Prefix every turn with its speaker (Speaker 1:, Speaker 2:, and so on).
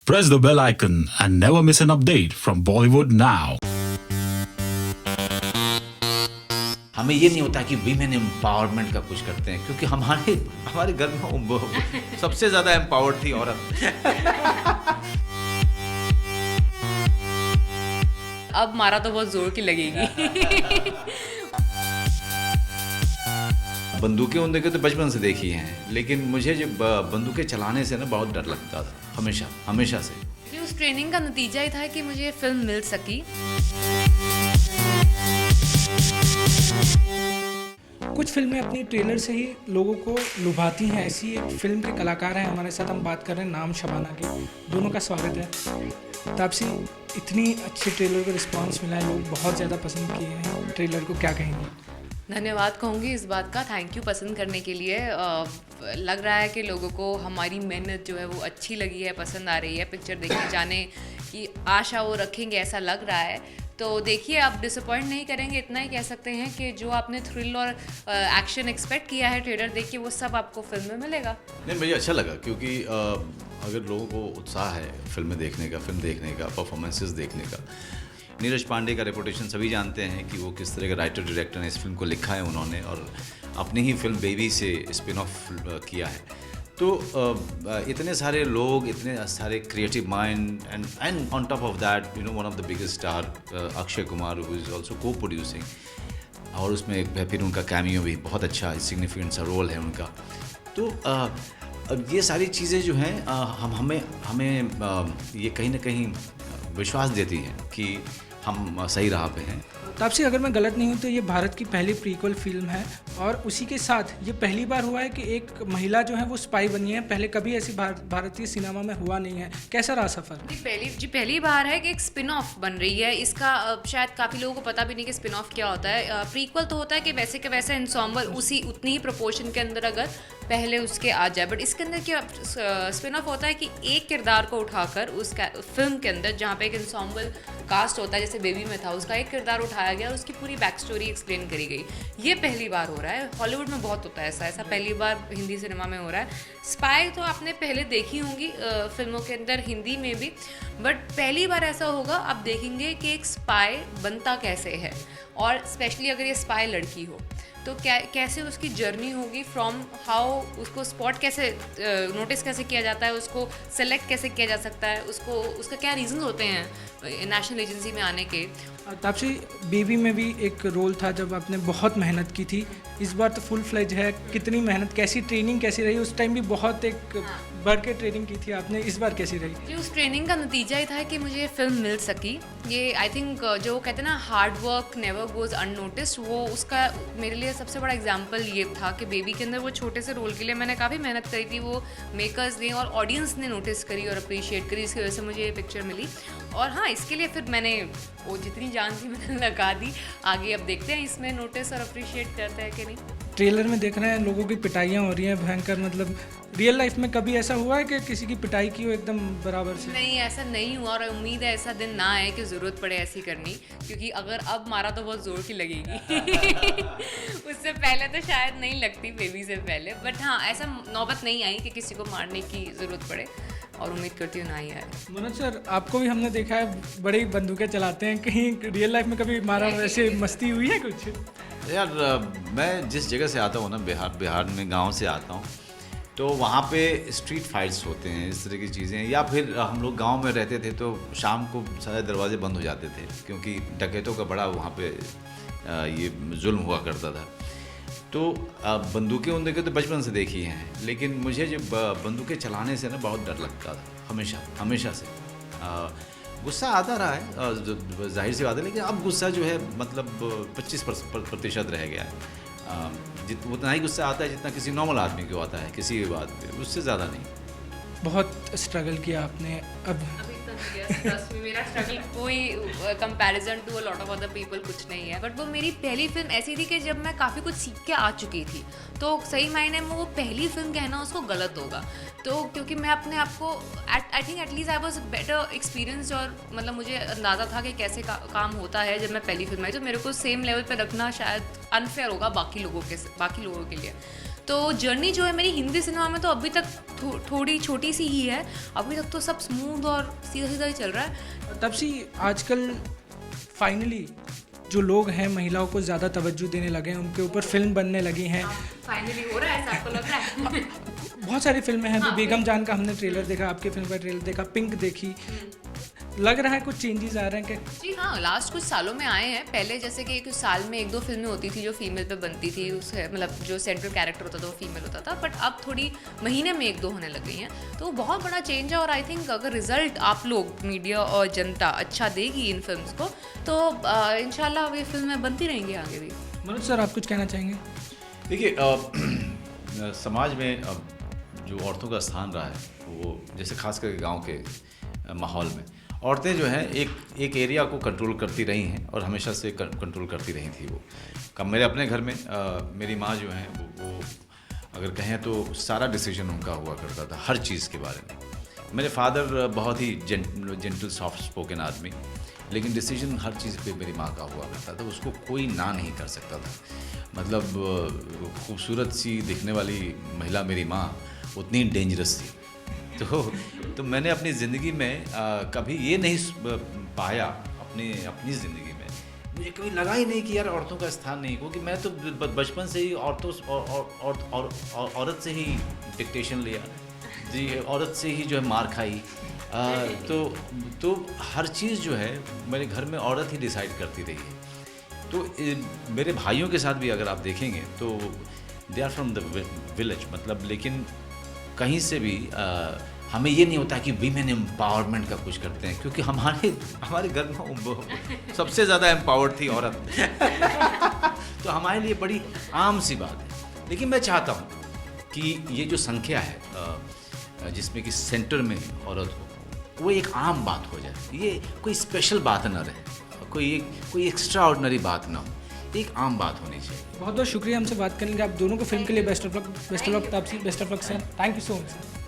Speaker 1: Press the bell icon and never miss an update from Bollywood now.
Speaker 2: हमें ये नहीं होता कि वीमेन एम्पावरमेंट का कुछ करते हैं, क्योंकि हमारे हमारे घर में सबसे ज्यादा एम्पावर्ड थी औरत।
Speaker 3: अब मारा तो बहुत जोर की लगेगी।
Speaker 2: बंदूकें उन देखे तो बचपन से देखी हैं, लेकिन मुझे जब बंदूकें चलाने से ना बहुत डर लगता था, हमेशा से।
Speaker 3: ये उस ट्रेनिंग का नतीजा ही था कि मुझे ये फिल्म मिल सकी।
Speaker 4: कुछ फिल्में अपनी ट्रेलर से ही लोगों को लुभाती हैं, ऐसी एक फिल्म के कलाकार हैं हमारे साथ। हम बात कर रहे हैं नाम शबाना की। दोनों का स्वागत है। तापसी, इतनी अच्छी ट्रेलर का रिस्पांस मिला है, लोग बहुत ज़्यादा पसंद किए हैं ट्रेलर को, क्या कहेंगे?
Speaker 3: धन्यवाद कहूँगी इस बात का, थैंक यू पसंद करने के लिए। लग रहा है कि लोगों को हमारी मेहनत जो है वो अच्छी लगी है, पसंद आ रही है। पिक्चर देखने जाने की आशा वो रखेंगे ऐसा लग रहा है। तो देखिए, आप डिसअपॉइंट नहीं करेंगे, इतना ही कह सकते हैं कि जो आपने थ्रिल और एक्शन एक्सपेक्ट किया है ट्रेलर देख के, वो सब आपको फिल्म में मिलेगा।
Speaker 2: नहीं, मुझे अच्छा लगा, क्योंकि अगर लोगों को उत्साह है फिल्में देखने का, फिल्म देखने का, परफॉर्मेंसेस देखने का। नीरज पांडे का रेपुटेशन सभी जानते हैं कि वो किस तरह का राइटर डायरेक्टर ने इस फिल्म को लिखा है उन्होंने, और अपनी ही फिल्म बेबी से स्पिन ऑफ किया है। तो इतने सारे लोग, इतने सारे creative mind, and on top of that one of the biggest star Akshay Kumar, who is also को प्रोड्यूसिंग, और उसमें फिर उनका कैमियो भी बहुत अच्छा, सिग्निफिकेंट सा रोल है उनका। तो अब ये सारी चीज़ें जो हैं हमें ये कहीं ना कहीं विश्वास देती हैं कि हम सही राह पे हैं।
Speaker 4: तापसी, अगर मैं गलत नहीं हूँ तो ये भारत की पहली प्रीक्वल फिल्म है, और उसी के साथ ये पहली बार हुआ है कि एक महिला जो है वो स्पाई बनी है। पहले कभी ऐसी भारतीय सिनेमा में हुआ नहीं है। कैसा रहा सफ़र?
Speaker 3: पहली बार है कि एक स्पिन ऑफ बन रही है। इसका शायद काफ़ी लोगों को पता भी नहीं कि स्पिन ऑफ क्या होता है। प्रीक्वल तो होता है कि वैसे के वैसे इंसॉम्बल उतनी ही प्रोपोर्शन के अंदर अगर पहले उसके आ जाए, बट इसके अंदर क्या स्पिन ऑफ होता है कि एक किरदार को उठाकर उस फिल्म के अंदर, जहाँ पे एक इंसॉम्बल कास्ट होता है, जैसे बेबी में था, उसका एक किरदार उठाया गया, उसकी पूरी बैक स्टोरी एक्सप्लेन करी गई। ये पहली बार हो रहा है। हॉलीवुड में बहुत होता है ऐसा पहली बार हिंदी सिनेमा में हो रहा है। स्पाई तो आपने पहले देखी होंगी फिल्मों के अंदर, हिंदी में भी, बट पहली बार ऐसा होगा, आप देखेंगे कि एक स्पाई बनता कैसे है, और स्पेशली अगर ये स्पाई लड़की हो तो कैसे उसकी जर्नी होगी, फ्रॉम हाउ उसको स्पॉट कैसे नोटिस कैसे किया जाता है, उसको सेलेक्ट कैसे किया जा सकता है, उसका क्या रीज़न होते हैं नेशनल एजेंसी में आने के।
Speaker 4: तापसी, बेबी में भी एक रोल था जब आपने बहुत मेहनत की थी, इस बार तो फुल फ्लेज है। कितनी मेहनत, कैसी ट्रेनिंग कैसी रही? उस टाइम भी बहुत एक बढ़ के ट्रेनिंग की थी आपने, इस बार कैसी रही?
Speaker 3: जी, उस ट्रेनिंग का नतीजा ही था कि मुझे ये फिल्म मिल सकी। ये आई थिंक जो कहते हैं ना, hard work never goes unnoticed, वो उसका मेरे लिए सबसे बड़ा एग्जांपल ये था कि बेबी के अंदर वो छोटे से रोल के लिए मैंने काफ़ी मेहनत करी थी। वो मेकर्स ने और ऑडियंस ने नोटिस करी और अप्रिशिएट करी, इसकी वजह से मुझे ये पिक्चर मिली। और हाँ, इसके लिए फिर मैंने वो जितनी जान थी मैंने लगा दी। आगे अब देखते हैं इसमें नोटिस और अप्रिशिएट करते हैं कि नहीं।
Speaker 4: ट्रेलर में देख रहे हैं लोगों की पिटाइयाँ हो रही हैं भयंकर, मतलब रियल लाइफ में कभी ऐसा हुआ है कि किसी की पिटाई की हो एकदम बराबर से?
Speaker 3: नहीं, ऐसा नहीं हुआ, और उम्मीद है ऐसा दिन ना आए कि ज़रूरत पड़े ऐसी करनी, क्योंकि अगर अब मारा तो बहुत ज़ोर की लगेगी। उससे पहले तो शायद नहीं लगती, बेबी से पहले, बट हाँ, ऐसा नौबत नहीं आई कि किसी को मारने की ज़रूरत पड़े, और उम्मीद करती हूँ ना ही आए।
Speaker 4: मनोज सर, आपको भी हमने देखा है बड़ी बंदूकें चलाते हैं, कहीं रियल लाइफ में कभी मारा वैसे मस्ती हुई है कुछ?
Speaker 2: यार, मैं जिस जगह से आता हूँ ना, बिहार में गांव से आता हूँ, तो वहाँ पे स्ट्रीट फाइट्स होते हैं, इस तरह की चीज़ें। या फिर हम लोग गांव में रहते थे तो शाम को सारे दरवाजे बंद हो जाते थे, क्योंकि डकैतों का बड़ा वहाँ पे ये जुल्म हुआ करता था। तो बंदूकें उन देखे तो बचपन से देखी हैं, लेकिन मुझे जब बंदूकें चलाने से ना बहुत डर लगता था, हमेशा से। गुस्सा आता रहा है, जाहिर सी बात है, लेकिन अब गुस्सा जो है मतलब 25% रह गया है। उतना ही गुस्सा आता है जितना किसी नॉर्मल आदमी को आता है किसी भी बात पे, उससे ज़्यादा नहीं।
Speaker 4: बहुत स्ट्रगल किया आपने। अब
Speaker 3: ट्रस्ट मी, मेरा स्ट्रगल कोई comparison to a lot of other people कुछ नहीं है, बट वो मेरी पहली फिल्म ऐसी थी कि जब मैं काफ़ी कुछ सीख के आ चुकी थी, तो सही मायने में वो पहली फिल्म कहना उसको गलत होगा। तो क्योंकि मैं अपने आप को I think at least I was better experience, और मतलब मुझे अंदाज़ा था कि कैसे काम होता है जब मैं पहली फिल्म आई, तो मेरे को सेम लेवल पर रखना शायद अनफेयर होगा बाकी लोगों के लिए। तो जर्नी जो है मेरी हिंदी सिनेमा में तो अभी तक थोड़ी छोटी सी ही है, अभी तक तो सब स्मूथ और सीधा सीधा ही चल रहा है।
Speaker 4: तब से आजकल फाइनली जो लोग हैं महिलाओं को ज़्यादा तवज्जो देने लगे हैं, उनके ऊपर फिल्म बनने लगी हैं।
Speaker 3: फाइनली हो रहा है, ऐसा आपको लग रहा है?
Speaker 4: बहुत सारी फिल्में हैं। अभी बेगम जान का हमने ट्रेलर देखा, आपकी फिल्म का ट्रेलर देखा, पिंक देखी, लग रहा है कुछ चेंजेस आ रहे हैं कि
Speaker 3: जी हाँ, लास्ट कुछ सालों में आए हैं। पहले जैसे कि कुछ साल में 1-2 फिल्में होती थी जो फीमेल पे बनती थी, उससे मतलब जो सेंट्रल कैरेक्टर होता था वो फीमेल होता था, बट अब थोड़ी महीने में 1-2 होने लग गई हैं, तो बहुत बड़ा चेंज है। और आई थिंक अगर रिजल्ट आप लोग मीडिया और जनता अच्छा देगी इन फिल्म्स को, तो इंशाल्लाह ये फिल्में बनती रहेंगी आगे भी।
Speaker 4: मनोज सर, आप कुछ कहना चाहेंगे?
Speaker 2: देखिए, समाज में जो औरतों का स्थान रहा है, वो जैसे खास करके गांव के माहौल में औरतें जो हैं एक एरिया को कंट्रोल करती रही हैं और हमेशा से कंट्रोल करती रही थी। वो कब मेरे अपने घर में मेरी माँ जो हैं वो अगर कहें तो सारा डिसीजन उनका हुआ करता था हर चीज़ के बारे में। मेरे फादर बहुत ही जेंटल सॉफ्ट स्पोकन आदमी, लेकिन डिसीजन हर चीज़ पे मेरी माँ का हुआ करता था, उसको कोई ना नहीं कर सकता था। मतलब खूबसूरत सी दिखने वाली महिला मेरी माँ उतनी डेंजरस थी। तो मैंने अपनी ज़िंदगी में कभी ये नहीं पाया, अपनी ज़िंदगी में मुझे कभी लगा ही नहीं कि यार औरतों का स्थान नहीं, क्योंकि मैं तो बचपन से ही औरत से ही डिक्टेशन लिया जी, औरत से ही जो है मार खाई। तो हर चीज़ जो है मेरे घर में औरत ही डिसाइड करती रही है। तो मेरे भाइयों के साथ भी अगर आप देखेंगे तो they are from the village, मतलब लेकिन कहीं से भी हमें ये नहीं होता कि वीमेन एम्पावरमेंट का कुछ करते हैं, क्योंकि हमारे घर में सबसे ज़्यादा एम्पावर्ड थी औरत। तो हमारे लिए बड़ी आम सी बात है। लेकिन मैं चाहता हूँ कि ये जो संख्या है जिसमें कि सेंटर में औरत हो, वो एक आम बात हो जाए, ये कोई स्पेशल बात ना रहे, कोई एक्स्ट्रा ऑर्डिनरी बात ना हो, एक आम बात होनी चाहिए।
Speaker 4: बहुत बहुत शुक्रिया हमसे बात करने का। आप दोनों को फिल्म के लिए best of luck Taapsee, best of luck sir, thank you so much sir.